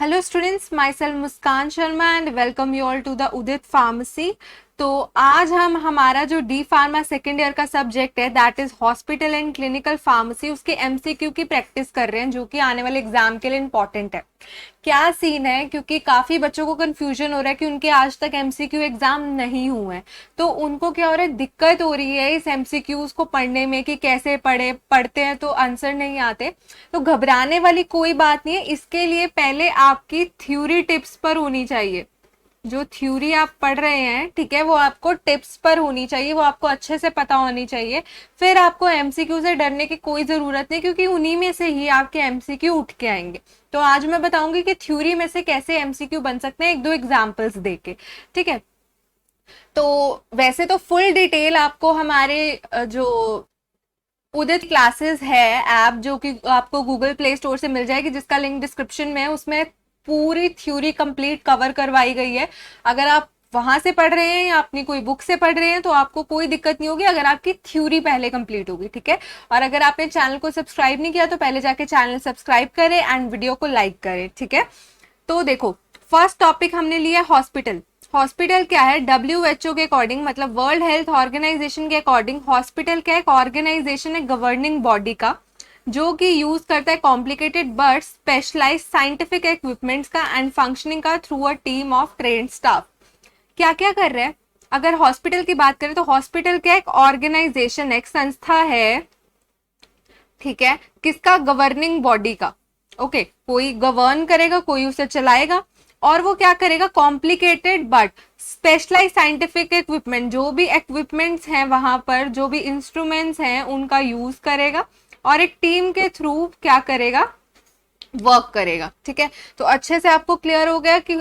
Hello students, myself Muskan Sharma and welcome you all to the Udit pharmacy. तो आज हम हमारा जो डी फार्मा सेकेंड ईयर का सब्जेक्ट है that is hospital and clinical pharmacy, उसके एमसीक्यू की प्रैक्टिस कर रहे हैं जो कि आने वाले एग्जाम के लिए इंपॉर्टेंट है। क्या सीन है, क्योंकि काफी बच्चों को कंफ्यूजन हो रहा है कि उनके आज तक एमसीक्यू एग्जाम नहीं हुए हैं, तो उनको क्या हो रहा है, दिक्कत हो रही है इस एमसीक्यूज को पढ़ने में कि कैसे पढ़ते हैं तो आंसर नहीं आते। तो घबराने वाली कोई बात नहीं है। इसके लिए पहले आपकी थ्योरी टिप्स पर होनी चाहिए। जो थ्योरी आप पढ़ रहे हैं, ठीक है, वो आपको टिप्स पर होनी चाहिए, वो आपको अच्छे से पता होनी चाहिए। फिर आपको एमसीक्यू से डरने की कोई जरूरत नहीं, क्योंकि उन्हीं में से ही आपके एमसीक्यू उठ के आएंगे। तो आज मैं बताऊंगी कि थ्योरी में से कैसे एमसीक्यू बन सकते हैं, एक दो एग्जाम्पल्स देके। ठीक है, तो वैसे तो फुल डिटेल आपको हमारे जो उदित क्लासेस है ऐप, जो कि आपको गूगल प्ले स्टोर से मिल जाएगी, जिसका लिंक डिस्क्रिप्शन में है, उसमें पूरी थ्योरी कंप्लीट कवर करवाई गई है। अगर आप वहां से पढ़ रहे हैं या अपनी कोई बुक से पढ़ रहे हैं तो आपको कोई दिक्कत नहीं होगी, अगर आपकी थ्योरी पहले कंप्लीट होगी। ठीक है, और अगर आपने चैनल को सब्सक्राइब नहीं किया तो पहले जाके चैनल सब्सक्राइब करें एंड वीडियो को लाइक करें। ठीक है, तो देखो, फर्स्ट टॉपिक हमने लिया हॉस्पिटल। हॉस्पिटल क्या है? डब्ल्यूएचओ के अकॉर्डिंग, मतलब वर्ल्ड हेल्थ ऑर्गेनाइजेशन के अकॉर्डिंग, हॉस्पिटल क्या एक ऑर्गेनाइजेशन है गवर्निंग बॉडी का, जो कि यूज करता है complicated but specialise scientific equipments का एंड फंक्शनिंग का through a team of trained staff. क्या क्या कर रहे हैं? अगर हॉस्पिटल की बात करें तो हॉस्पिटल क्या एक ऑर्गेनाइजेशन, एक संस्था है, ठीक है, किसका? गवर्निंग बॉडी का। ओके, कोई गवर्न करेगा, कोई उसे चलाएगा, और वो क्या करेगा? Complicated but specialise scientific equipment, जो भी इक्विपमेंट्स हैं वहां पर, जो भी इंस्ट्रूमेंट्स हैं उनका यूज करेगा, और एक टीम के थ्रू क्या करेगा? वर्क करेगा। ठीक है, तो अच्छे से आपको क्लियर हो गया कि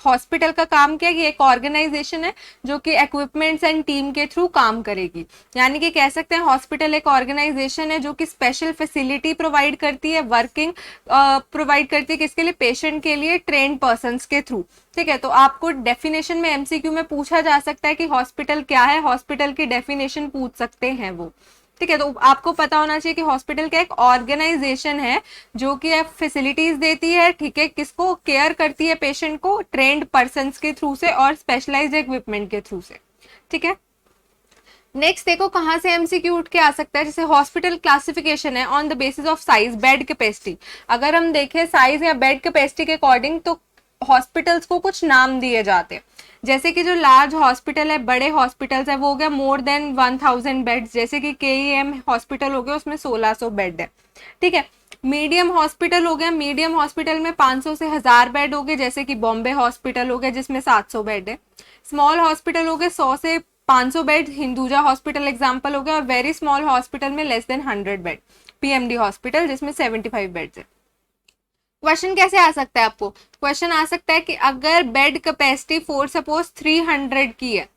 हॉस्पिटल का काम क्या है? कि एक ऑर्गेनाइजेशन है जो कि इक्विपमेंट्स एंड टीम के थ्रू काम करेगी। यानी कि कह सकते हैं हॉस्पिटल एक ऑर्गेनाइजेशन है जो कि स्पेशल फैसिलिटी प्रोवाइड करती है, वर्किंग प्रोवाइड करती है, किसके लिए? पेशेंट के लिए, ट्रेन पर्सन के थ्रू। ठीक है, तो आपको डेफिनेशन में एमसीक्यू में पूछा जा सकता है कि हॉस्पिटल क्या है, हॉस्पिटल की डेफिनेशन पूछ सकते हैं वो। ठीक है, तो आपको पता होना चाहिए कि हॉस्पिटल क्या एक ऑर्गेनाइजेशन है जो कि फैसिलिटीज देती है, ठीक है, किसको? केयर करती है पेशेंट को, ट्रेंड पर्सन के थ्रू से और स्पेशलाइज्ड इक्विपमेंट के थ्रू से। ठीक है, नेक्स्ट देखो कहां से एमसीक्यू उठ के आ सकता है। जैसे हॉस्पिटल क्लासिफिकेशन है on the basis of size, bed capacity. अगर हम देखें साइज या बेड कैपेसिटी के अकॉर्डिंग तो हॉस्पिटल्स को कुछ नाम दिए जाते हैं। जैसे कि जो लार्ज हॉस्पिटल है, बड़े हॉस्पिटल्स है, वो हो गया मोर देन 1000 बेड्स, जैसे कि केईएम हॉस्पिटल हो गया, उसमें 1600 बेड है। ठीक है, मीडियम हॉस्पिटल हो गया, मीडियम हॉस्पिटल में 500 से 1000 बेड हो गए, जैसे कि बॉम्बे हॉस्पिटल हो गया जिसमें 700 बेड है। स्मॉल हॉस्पिटल हो गए 100 से 500 बेड, हिंदुजा हॉस्पिटल एग्जाम्पल हो गया, और वेरी स्मॉल हॉस्पिटल में less than 100 bed, PMD hospital जिसमें 75 बेड्स है। क्वेश्चन कैसे आ सकता है आपको? क्वेश्चन आ सकता है कि अगर बेड कैपेसिटी फॉर सपोज 300 की है,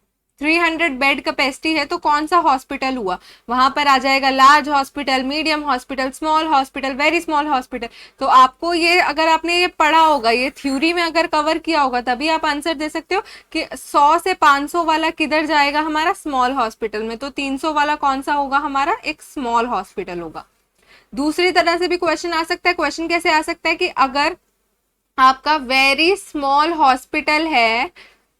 300 बेड कैपेसिटी है, तो कौन सा हॉस्पिटल हुआ? वहां पर आ जाएगा large hospital, medium hospital, small hospital, very small hospital. तो आपको ये, अगर आपने ये पढ़ा होगा, ये थ्योरी में अगर कवर किया होगा, तभी आप आंसर दे सकते हो कि 100 से 500 वाला किधर जाएगा? हमारा स्मॉल हॉस्पिटल में। तो 300 वाला कौन सा होगा? हमारा एक स्मॉल हॉस्पिटल होगा। दूसरी तरह से भी क्वेश्चन आ सकता है। क्वेश्चन कैसे आ सकता है कि अगर आपका वेरी स्मॉल हॉस्पिटल है,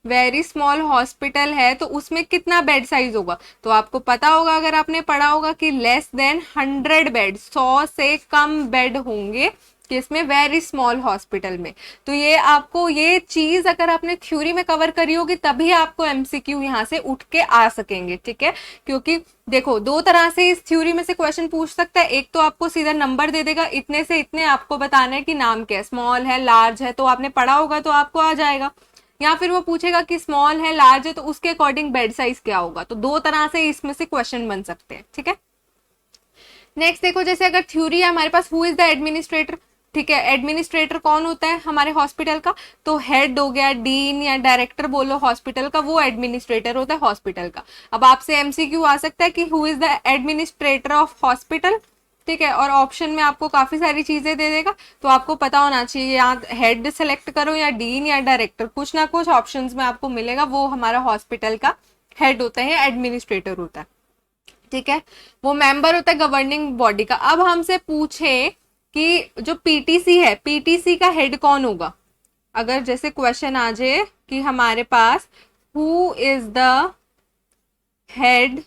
वेरी स्मॉल हॉस्पिटल है, तो उसमें कितना बेड साइज होगा? तो आपको पता होगा, अगर आपने पढ़ा होगा, कि लेस देन 100 बेड, 100 से कम बेड होंगे किसमें? वेरी स्मॉल हॉस्पिटल में। तो ये आपको, ये चीज अगर आपने थ्योरी में कवर करी होगी तभी आपको एमसीक्यू यहां से उठ के आ सकेंगे। ठीक है, क्योंकि देखो दो तरह से इस थ्योरी में से क्वेश्चन पूछ सकता है। एक तो आपको सीधा नंबर दे देगा, इतने से इतने आपको बताना है कि नाम क्या है, स्मॉल है, लार्ज है, तो आपने पढ़ा होगा तो आपको आ जाएगा। या फिर वो पूछेगा कि स्मॉल है, लार्ज है, तो उसके अकॉर्डिंग बेड साइज क्या होगा। तो दो तरह से इसमें से क्वेश्चन बन सकते हैं। ठीक है, नेक्स्ट देखो, जैसे अगर थ्योरी है हमारे पास, हु इज द एडमिनिस्ट्रेटर। ठीक है, एडमिनिस्ट्रेटर कौन होता है हमारे हॉस्पिटल का? तो हेड हो गया, डीन या डायरेक्टर बोलो हॉस्पिटल का, वो एडमिनिस्ट्रेटर होता है हॉस्पिटल का। अब आपसे एमसीक्यू आ सकता है कि who is the administrator of hospital. ठीक है, और ऑप्शन में आपको काफी सारी चीजें दे देगा, तो आपको पता होना चाहिए, या हेड सेलेक्ट करो या डीन या डायरेक्टर, कुछ ना कुछ ऑप्शंस में आपको मिलेगा, वो हमारा हॉस्पिटल का हेड होता है, एडमिनिस्ट्रेटर होता है। ठीक है, वो मेंबर होता है गवर्निंग बॉडी का। अब हमसे पूछे कि जो पीटीसी है, पीटीसी का हेड कौन होगा? अगर जैसे क्वेश्चन आ जाए कि हमारे पास who is the head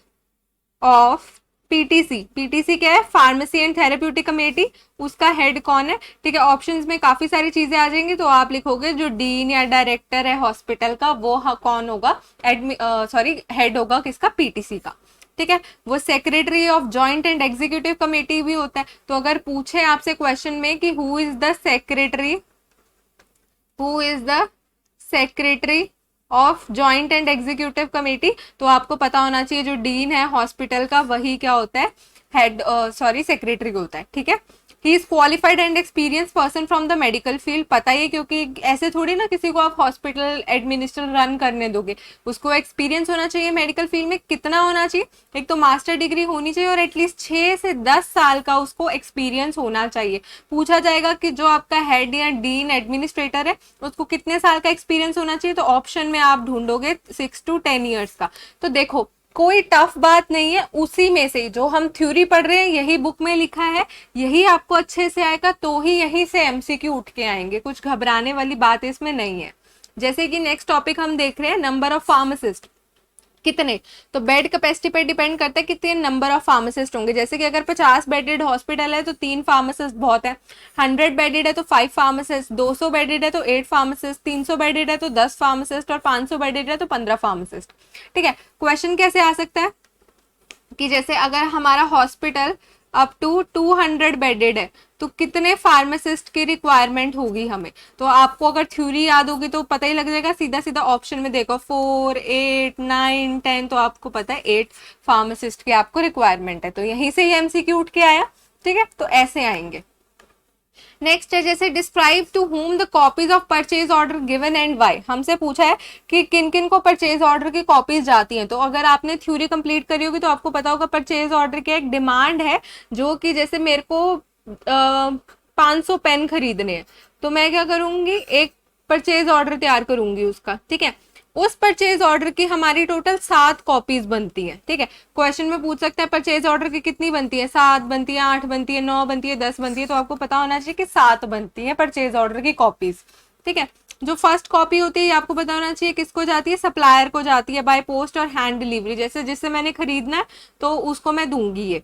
of PTC, PTC क्या है, फार्मेसी एंड थेरेप्यूटिक कमेटी, उसका हेड कौन है, ठीक है। ऑप्शंस में काफी सारी चीजें आ जाएंगी, तो आप लिखोगे जो डीन या डायरेक्टर है हॉस्पिटल का वो कौन होगा, हेड होगा किसका, पीटीसी का, ठीक है। वो secretary of joint and executive committee भी होता है। तो अगर पूछे आपसे क्वेश्चन में कि who is the secretary of joint and executive committee, तो आपको पता होना चाहिए जो डीन है हॉस्पिटल का वही क्या होता है, सेक्रेटरी होता है, ठीक है। He is qualified and experience person from the medical field, पता ही है, क्योंकि ऐसे थोड़ी ना किसी को आप हॉस्पिटल एडमिनिस्टर रन करने दोगे, उसको एक्सपीरियंस होना चाहिए मेडिकल फील्ड में। कितना होना चाहिए, एक तो मास्टर डिग्री होनी चाहिए और एटलीस्ट 6 से 10 साल का उसको एक्सपीरियंस होना चाहिए। पूछा जाएगा कि जो आपका हेड या डीन एडमिनिस्ट्रेटर है उसको कितने साल का एक्सपीरियंस होना चाहिए, तो ऑप्शन में आप ढूंढोगे 6 to 10 ईयर्स का। तो देखो कोई टफ बात नहीं है, उसी में से जो हम थ्योरी पढ़ रहे हैं यही बुक में लिखा है, यही आपको अच्छे से आएगा, तो ही यहीं से एमसीक्यू उठ के आएंगे, कुछ घबराने वाली बात इसमें नहीं है। जैसे कि नेक्स्ट टॉपिक हम देख रहे हैं नंबर ऑफ फार्मासिस्ट, कितने, तो बेड कैपेसिटी पे डिपेंड करता है कितने नंबर ऑफ फार्मासिस्ट होंगे। जैसे कि अगर 50 बेडेड हॉस्पिटल है तो 3 फार्मासिस्ट बहुत है, 100 बेडेड है तो 5 फार्मासिस्ट, 200 बेडेड है तो 8 फार्मासिस्ट, 300 बेडेड है तो 10 फार्मासिस्ट और 500 बेडेड है तो 15 फार्मासिस्ट, ठीक है। क्वेश्चन कैसे आ सकता है कि जैसे अगर हमारा हॉस्पिटल अप टू 200 बेडेड है तो कितने फार्मासिस्ट की रिक्वायरमेंट होगी हमें, तो आपको अगर थ्योरी याद होगी तो पता ही लग जाएगा, सीधा सीधा ऑप्शन में देखो 4, 8, 9, 10, तो आपको पता है 8 फार्मासिस्ट की आपको रिक्वायरमेंट है, तो यहीं से ही एमसीक्यू उठ के आया, ठीक है। तो ऐसे आएंगे। नेक्स्ट है जैसे describe to whom the copies of purchase order given and why, हमसे पूछा है कि किन किन को परचेज ऑर्डर की कॉपीज जाती हैं। तो अगर आपने थ्योरी कंप्लीट करी होगी तो आपको पता होगा परचेज ऑर्डर की एक डिमांड है, जो कि जैसे मेरे को 500 पेन खरीदने हैं, तो मैं क्या करूंगी, एक परचेज ऑर्डर तैयार करूंगी उसका, ठीक है। उस परचेज ऑर्डर की हमारी टोटल 7 कॉपीज बनती है, ठीक है। क्वेश्चन में पूछ सकता है परचेज ऑर्डर की कितनी बनती है, 7 बनती है, 8 बनती है, 9 बनती है, 10 बनती है, तो आपको पता होना चाहिए कि 7 बनती है परचेज ऑर्डर की कॉपीज, ठीक है। जो फर्स्ट कॉपी होती है आपको पता होना चाहिए किसको जाती है, सप्लायर को जाती है बाय पोस्ट और हैंड डिलीवरी, जैसे जिससे मैंने खरीदना है तो उसको मैं दूंगी ये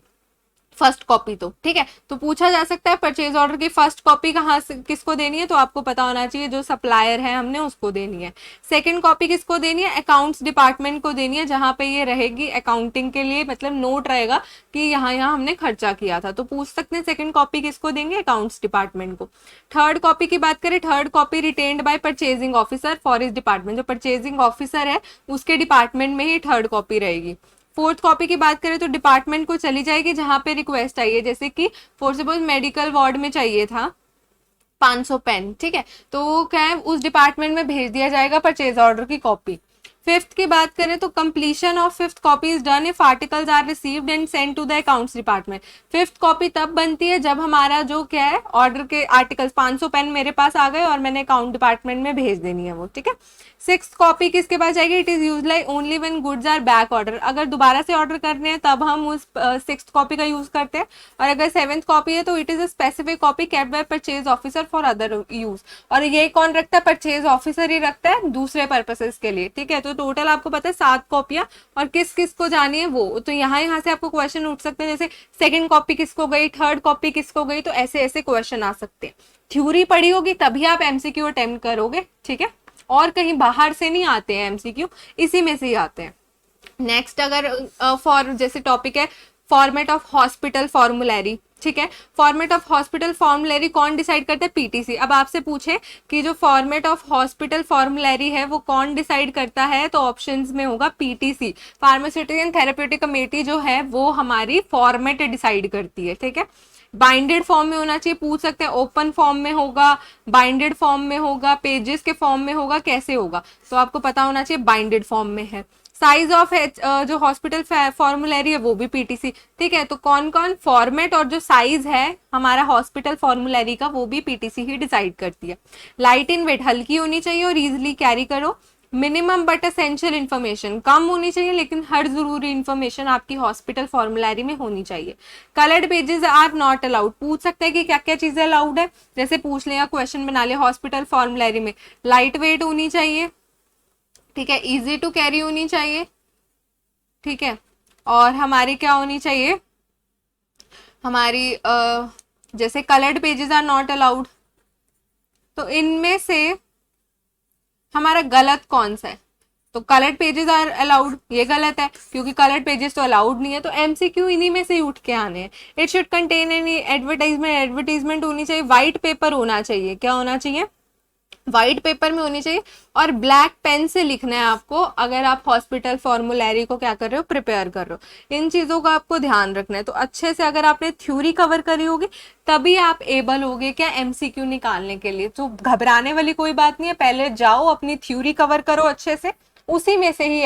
फर्स्ट कॉपी, तो ठीक है। तो पूछा जा सकता है परचेज ऑर्डर की फर्स्ट कॉपी कहाँ से किसको देनी है, तो आपको पता होना चाहिए जो सप्लायर है हमने उसको देनी है। सेकंड कॉपी किसको देनी है, अकाउंट्स डिपार्टमेंट को देनी है, जहां पे ये रहेगी अकाउंटिंग के लिए, मतलब नोट रहेगा कि यहाँ यहाँ हमने खर्चा किया था, तो पूछ सकते हैं सेकंड कॉपी किसको देंगे, अकाउंट्स डिपार्टमेंट को। थर्ड कॉपी की बात करें, third copy retained bye purchasing officer for his department, जो परचेजिंग ऑफिसर है उसके डिपार्टमेंट में ही थर्ड कॉपी रहेगी। फोर्थ कॉपी की बात करें तो डिपार्टमेंट को चली जाएगी जहां पे रिक्वेस्ट आई है, जैसे कि फॉर सपोज मेडिकल वार्ड में चाहिए था 500 पेन, ठीक है, तो क्या है उस डिपार्टमेंट में भेज दिया जाएगा परचेज ऑर्डर की कॉपी। फिफ्थ की बात करें तो completion of fifth copy is done if articles are received and send to the accounts department. Fifth copy तब बनती है जब हमारा जो क्या है ऑर्डर के आर्टिकल्स 500 पेन मेरे पास आ गए और मैंने अकाउंट डिपार्टमेंट में भेज देनी है वो, ठीक है। सिक्स कॉपी किसके पास जाएगी, it is use like only when goods are back order, अगर दोबारा से ऑर्डर करने हैं तब हम उस सिक्स कॉपी का यूज करते हैं, और अगर सेवेंथ कॉपी है तो it is a specific copy kept by purchase officer for other use, और ये कौन रखता है, परचेज ऑफिसर ही रखता है दूसरे पर्पसेस के लिए, ठीक है। तो टोटल आपको पता है 7 कॉपियां, और किस किस को जानी है वो, तो यहाँ से आपको क्वेश्चन उठ सकते हैं, जैसे सेकंड कॉपी किसको गई, थर्ड कॉपी किसको गई, तो ऐसे ऐसे क्वेश्चन आ सकते हैं। थ्योरी पढ़ी होगी तभी आप एमसीक्यू अटेम्प्ट करोगे, ठीक है, और कहीं बाहर से नहीं आते हैं एमसीक्यू, इसी में से ही आते हैं। नेक्स्ट अगर फॉर जैसे टॉपिक है फॉर्मेट ऑफ हॉस्पिटल फॉर्मुलरी, ठीक है। फॉर्मेट ऑफ हॉस्पिटल फॉर्मुलरी कौन डिसाइड करता है, पीटीसी। अब आपसे पूछे कि जो फॉर्मेट ऑफ हॉस्पिटल फॉर्मुलरी है वो कौन डिसाइड करता है, तो ऑप्शंस में होगा PTC, pharmaceutical and therapeutic committee जो है वो हमारी फॉर्मेट डिसाइड करती है, ठीक है। बाइंडेड फॉर्म में होना चाहिए, पूछ सकते हैं ओपन फॉर्म में होगा, बाइंडेड फॉर्म में होगा, पेजेस के फॉर्म में होगा, कैसे होगा, तो आपको पता होना चाहिए बाइंडेड फॉर्म में है। साइज ऑफ जो हॉस्पिटल फॉर्मुलरी है वो भी पीटीसी, ठीक है। तो कौन कौन फॉर्मेट और जो साइज है हमारा हॉस्पिटल फॉर्मुलरी का वो भी पीटीसी ही डिसाइड करती है। लाइट इन वेट, हल्की होनी चाहिए और इजिली कैरी करो, मिनिमम बट एसेंशियल इन्फॉर्मेशन कम होनी चाहिए, लेकिन हर जरूरी इन्फॉर्मेशन आपकी हॉस्पिटल फॉर्मुलरी में होनी चाहिए। Coloured pages are not allowed, पूछ सकते हैं कि क्या क्या चीजें अलाउड है, जैसे पूछ लिया, क्वेश्चन बना लिया हॉस्पिटल फॉर्मुलरी में। लाइट वेट होनी चाहिए, ठीक है, इजी टू कैरी होनी चाहिए, ठीक है, और हमारी क्या होनी चाहिए, हमारी जैसे coloured pages are not allowed, तो इनमें से हमारा गलत कौन सा है? तो कलर्ड पेजेस आर अलाउड, ये गलत है क्योंकि कलर्ड पेजेस तो अलाउड नहीं है, तो एमसीक्यू इन्हीं में से ही उठ के आने हैं। It should contain any advertisement, advertisement होनी चाहिए, व्हाइट पेपर होना चाहिए, क्या होना चाहिए, व्हाइट पेपर में होनी चाहिए, और ब्लैक पेन से लिखना है आपको अगर आप हॉस्पिटल फॉर्मुलरी को क्या कर रहे हो, प्रिपेयर कर रहे हो। इन चीजों का आपको ध्यान रखना है। तो अच्छे से अगर आपने थ्योरी कवर करी होगी तभी आप एबल होगे क्या एमसीक्यू निकालने के लिए। तो घबराने वाली कोई बात नहीं है, पहले जाओ अपनी थ्योरी कवर करो अच्छे से, उसी में से ही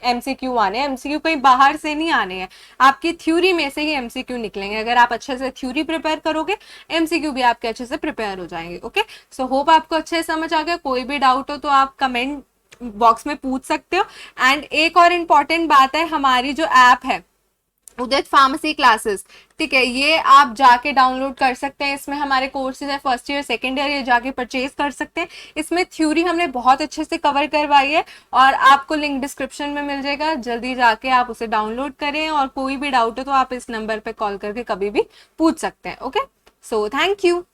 एमसीक्यू आने हैं। एमसीक्यू कहीं बाहर से नहीं आने हैं, आपकी थ्योरी में से ही एमसीक्यू निकलेंगे। अगर आप अच्छे से थ्योरी प्रिपेयर करोगे, एमसीक्यू भी आपके अच्छे से प्रिपेयर हो जाएंगे। ओके, सो होप आपको अच्छे से समझ आ गया। कोई भी डाउट हो तो आप कमेंट बॉक्स में पूछ सकते हो। एंड एक और इम्पॉर्टेंट बात है, हमारी जो ऐप है उदित फार्मेसी क्लासेस, ठीक है, ये आप जाके डाउनलोड कर सकते हैं। इसमें हमारे कोर्सेज है फर्स्ट ईयर सेकेंड ईयर, ये जाके परचेज कर सकते हैं। इसमें थ्योरी हमने बहुत अच्छे से कवर करवाई है और आपको लिंक डिस्क्रिप्शन में मिल जाएगा, जल्दी जाके आप उसे डाउनलोड करें। और कोई भी डाउट हो तो आप इस नंबर पे कॉल करके कभी भी पूछ सकते हैं। Okay, so thank you.